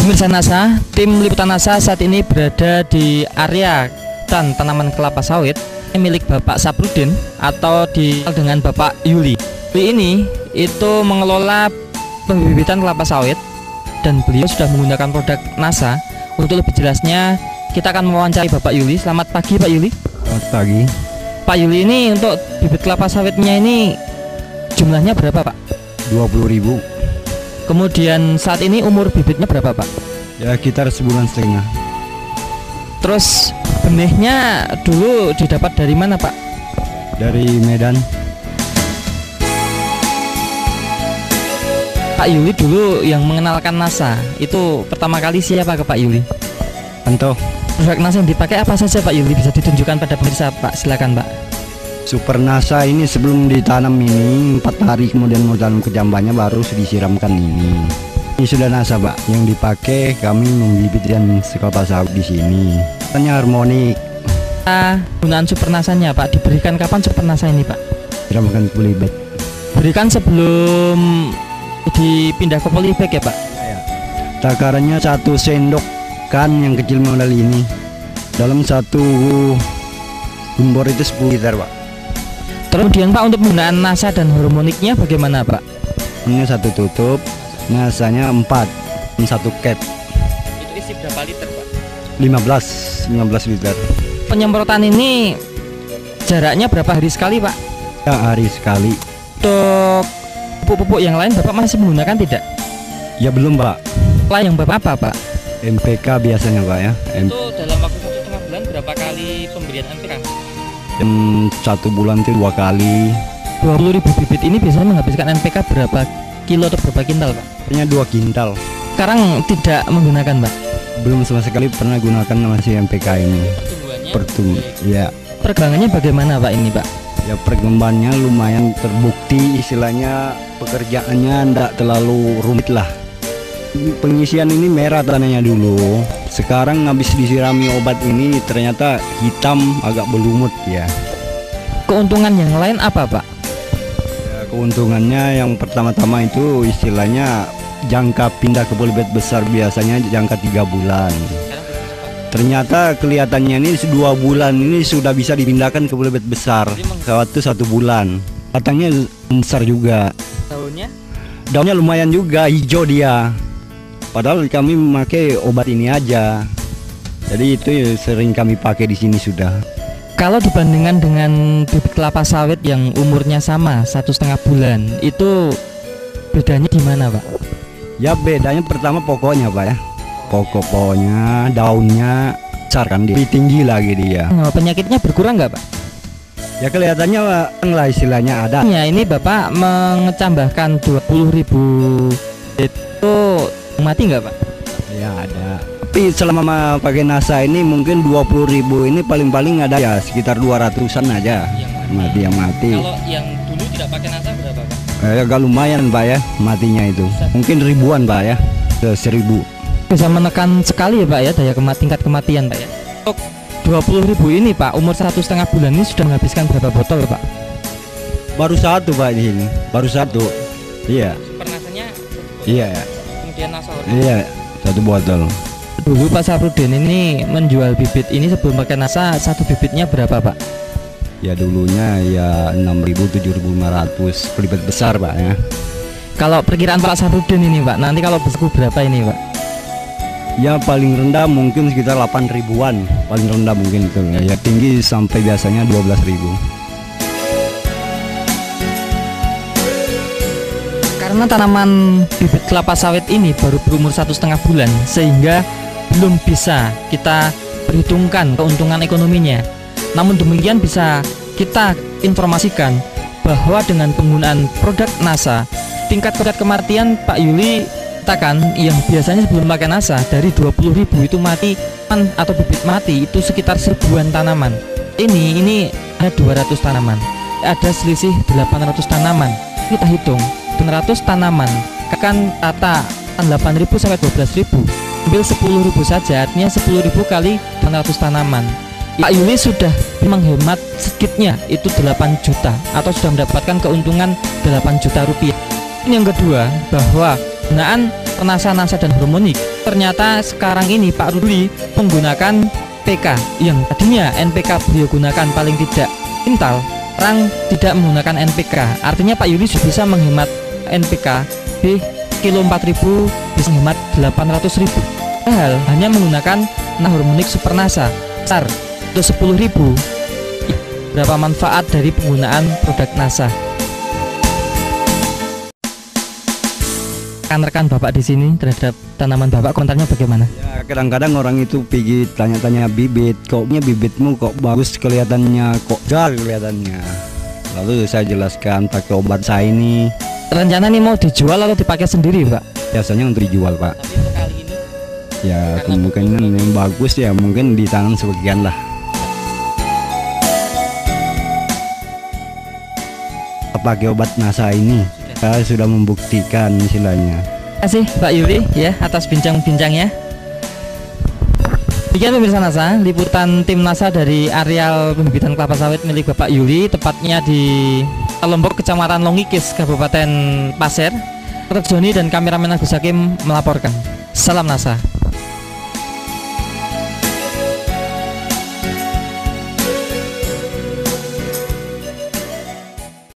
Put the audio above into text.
Pemirsa NASA, tim liputan NASA saat ini berada di area tanaman kelapa sawit milik Bapak Saprudin atau dikenal dengan Bapak Yuli. Ini itu mengelola pembibitan kelapa sawit dan beliau sudah menggunakan produk NASA. Untuk lebih jelasnya kita akan mewawancarai Bapak Yuli. Selamat pagi Pak Yuli. Selamat pagi. Pak Yuli, ini untuk bibit kelapa sawitnya ini jumlahnya berapa Pak? 20.000. Kemudian saat ini umur bibitnya berapa Pak? Ya sekitar sebulan setengah. Terus benihnya dulu didapat dari mana Pak? Dari Medan. Pak Yuli dulu yang mengenalkan NASA itu pertama kali siapa ke Pak Yuli? Anto. Produk NASA yang dipakai apa saja Pak Yuli? Bisa ditunjukkan pada pemirsa Pak, silakan Pak. Super NASA ini sebelum ditanam ini 4 hari kemudian mau tanam ke jambannya baru disiramkan ini. Ini sudah NASA Pak, yang dipakai kami membibit dan kelapa sawit di sini. Tanya harmonik. Penggunaan Super NASA-nya Pak diberikan kapan Super NASA ini Pak? Siramkan ke polybag. Berikan sebelum dipindah ke polybag ya Pak? Ya. Takarannya 1 sendok kan yang kecil model ini. Dalam 1 gembor itu 10 liter Pak. Kemudian Pak untuk penggunaan NASA dan harmoniknya bagaimana Pak? Ini 1 tutup, NASA-nya 4, 1 cap. Itu isi berapa liter Pak? 15 liter. Penyemprotan ini jaraknya berapa hari sekali Pak? Ya hari sekali. Untuk pupuk-pupuk yang lain Bapak masih menggunakan tidak? Ya belum Pak. Lah yang Bapak apa Pak? MPK biasanya Pak ya. Itu dalam waktu 1,5 bulan berapa kali pemberian MPK? 1 bulan itu 2 kali. 20.000 bibit ini biasanya menghabiskan NPK berapa kilo atau berapa kintal Pak? Hanya 2 kintal. Sekarang tidak menggunakan Pak? Belum sama sekali pernah gunakan masih MPK ini. Ya. Perkembangannya bagaimana Pak ini Pak? Ya perkembangannya lumayan terbukti, istilahnya pekerjaannya tidak terlalu rumit lah. Pengisian ini merah tanahnya dulu. Sekarang habis disirami obat ini ternyata hitam agak berlumut ya. Keuntungan yang lain apa Pak? Ya, keuntungannya yang pertama-tama itu istilahnya jangka pindah ke polybag besar biasanya jangka 3 bulan. Ternyata kelihatannya ini 2 bulan ini sudah bisa dipindahkan ke polybag besar. Waktu 1 bulan. Batangnya besar juga. Daunnya lumayan juga, hijau dia. Padahal kami memakai obat ini aja. Jadi itu sering kami pakai di sini sudah. Kalau dibandingkan dengan bibit kelapa sawit yang umurnya sama 1,5 bulan, itu bedanya di mana Pak? Ya bedanya pertama pokoknya Pak ya. Pokoknya daunnya besar kan dia. Lebih tinggi lagi dia. Penyakitnya berkurang nggak Pak? Ya kelihatannya lah istilahnya ada. Ya ini Bapak mengecambahkan 20.000 itu mati nggak Pak? Ya ada. Tapi selama pakai NASA ini mungkin 20.000 ini paling-paling ada ya sekitar 200-an aja yang mati. Kalau yang dulu tidak pakai NASA berapa Pak? Agak lumayan Pak ya matinya itu. Mungkin ribuan Pak ya. 1.000. Bisa menekan sekali ya Pak ya tingkat kematian Pak ya. Untuk 20.000 ini Pak umur 1,5 bulan ini sudah menghabiskan berapa botol Pak? Baru 1 Pak di sini. Baru 1. Iya. Super NASA-nya? Iya. Kemudian NASA iya 1 botol. Dulu Pak Saprudin ini menjual bibit ini sebelum pakai NASA 1 bibitnya berapa Pak? Ya dulunya ya 6.000 7.500 polybag besar Pak ya. Kalau perkiraan Pak Saprudin ini Pak, nanti kalau besarku berapa ini Pak? Ya paling rendah mungkin sekitar 8.000-an. Paling rendah mungkin itu ya. Tinggi sampai biasanya 12.000. Karena tanaman bibit kelapa sawit ini baru berumur 1,5 bulan, sehingga belum bisa kita perhitungkan keuntungan ekonominya. Namun demikian bisa kita informasikan bahwa dengan penggunaan produk NASA, tingkat kematian Pak Yuli katakan yang biasanya sebelum pakai NASA dari 20.000 itu mati atau bibit mati itu sekitar 1000-an tanaman. Ini ada 200 tanaman, ada selisih 800 tanaman. Kita hitung 800 tanaman kan rata 8.000 sampai 12.000, ambil 10.000 saja, artinya 10.000 kali 800 tanaman. Pak Yuli sudah menghemat sedikitnya itu 8 juta atau sudah mendapatkan keuntungan 8 juta rupiah. Yang kedua, bahwa penggunaan NASA dan harmonik Ternyata sekarang ini Pak Rudi menggunakan PK yang tadinya NPK beliau gunakan paling tidak quintal, sekarang tidak menggunakan NPK. Artinya Pak Yuli bisa menghemat NPK di kilo 4000 bisa menghemat 800.000. Padahal hanya menggunakan harmonik Supernasa besar untuk 10.000. Berapa manfaat dari penggunaan produk NASA? Rekan-rekan Bapak di sini terhadap tanaman Bapak, komentarnya bagaimana? Ya, kadang-kadang orang itu pergi tanya-tanya bibit, koknya bibitmu kok bagus kelihatannya, kok jar kelihatannya. Lalu saya jelaskan pakai obat saya ini. Rencana nih mau dijual atau dipakai sendiri, Pak? Biasanya untuk dijual, Pak. Tapi untuk kali ini Ya kemungkinan yang bagus ya mungkin di tangan sebagian lah. Pakai obat NASA ini saya sudah membuktikan istilahnya. Terima kasih Pak Yuli ya atas bincang-bincangnya. Demikian pemirsa NASA, liputan tim NASA dari areal pembibitan kelapa sawit milik Bapak Yuli, tepatnya di Lombok, Kecamatan Longikis, Kabupaten Pasir. Dr. Joni dan kameramen Agus Hakim melaporkan. Salam NASA.